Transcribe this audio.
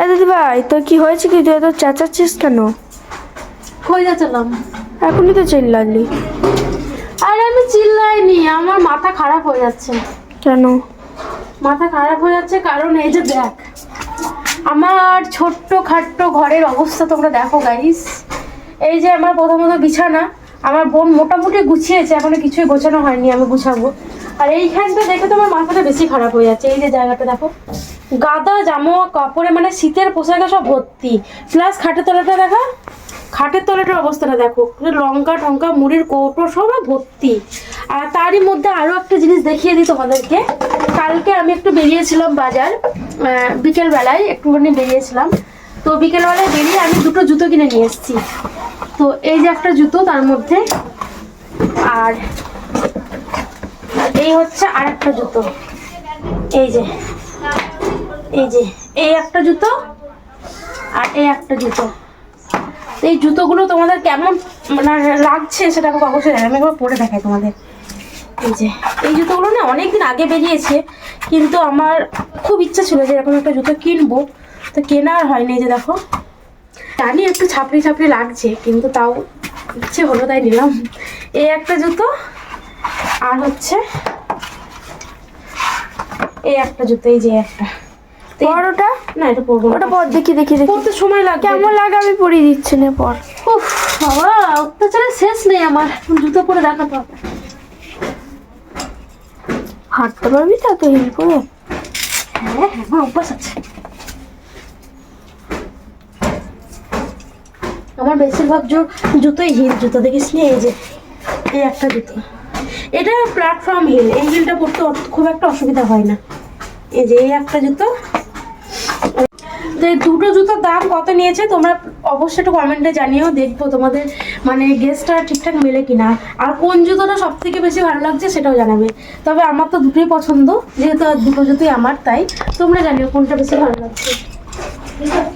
এ দিদি ভাই, তোর কি হয়েছে? কি তুই এত চেঁচাচ্ছিস কেন? কই যাচ্ছিলাম? এখনই তো চিল্লালি। আরে আমি চিল্লাইনি, আমার মাথা খারাপ হয়ে যাচ্ছে। কেন? মাথা খারাপ হয়ে যাচ্ছে কারণ এই যে দেখ, আমার ছোট্ট খাট্ট ঘরের অবস্থা তোমরা দেখো গাইস। এই যে আমার প্রথমত বিছানা, আমার বোন মোটামুটি গুছিয়েছে, এখনো কিছুই গোছানো হয়নি, আমি গুছাবো। আর এইখানটা দেখে তো আমার মাথাটা বেশি খারাপ হয়ে যাচ্ছে। এই যে জায়গাটা দেখো, গাদা জামা কাপড়ে মানে শীতের পোশাকে সব ভর্তি। প্লাস খাটের তলাটা দেখা, খাটের তলাটার অবস্থাটা দেখো, লঙ্কা টঙ্কা মুড়ির কৌটো সব ভর্তি। আর তারই মধ্যে আরও একটা জিনিস দেখিয়ে দিই তোমাদেরকে। কালকে আমি একটু বেরিয়েছিলাম বাজার, বিকেলবেলায় একটুখানি বেরিয়েছিলাম। তো বিকেলবেলায় বেরিয়ে আমি দুটো জুতো কিনে নিয়ে এসেছি। তো এই যে একটা জুতো, তার মধ্যে আর এই হচ্ছে আর একটা জুতো। এই যে এই একটা জুতো আর এই একটা জুতো। এই জুতোগুলো তোমাদের কেমন মানে লাগছে সেটা আমাকে অবশ্যই জানাবে। আমি একবার পরে দেখাই তোমাদের। এই জুতোগুলো না অনেকদিন আগে বেরিয়েছে, কিন্তু আমার খুব ইচ্ছা ছিল যে এরকম একটা জুতো কিনবো, তো কেনা আর হয়নি। এই যে দেখো, জানি একটু ছাপড়ি ছাপড়ি লাগছে, কিন্তু তাও ইচ্ছে হলো তাই নিলাম। এই একটা জুতো আর হচ্ছে এই একটা জুতো। এই যে একটা ওটা না, এটা পরবো, ওটা পর দেখি। পরতে সময় লাগে। কেমন লাগে আমি পরিয়ে দিচ্ছি না পর। উফ বাবা, অত্যাচারের শেষ নেই আমার। জুতো পরে দেখাতে হবে। হাঁটতে পারবি তো এত হিল পরে? হ্যাঁ আমার অভ্যাস আছে। আমার বেশিরভাগ জুতোই হিল জুতো, দেখিস নি? এই যে এই একটা জুতো, এটা প্ল্যাটফর্ম হিল। এই হিলটা পরতে খুব একটা অসুবিধা হয় না। এই যে এই একটা জুতো। তো এই দুটো জুতোর দাম কত নিয়েছে তোমরা অবশ্যই একটু কমেন্টে জানিও, দেখবো তোমাদের মানে গেসটা ঠিকঠাক মেলে কিনা। আর কোন জুতোটা সব থেকে বেশি ভালো লাগছে সেটাও জানাবে। তবে আমার তো দুটোই পছন্দ, যেহেতু দুটো জুতোই আমার, তাই তোমরা জানিও কোনটা বেশি ভালো লাগছে। ঠিক আছে।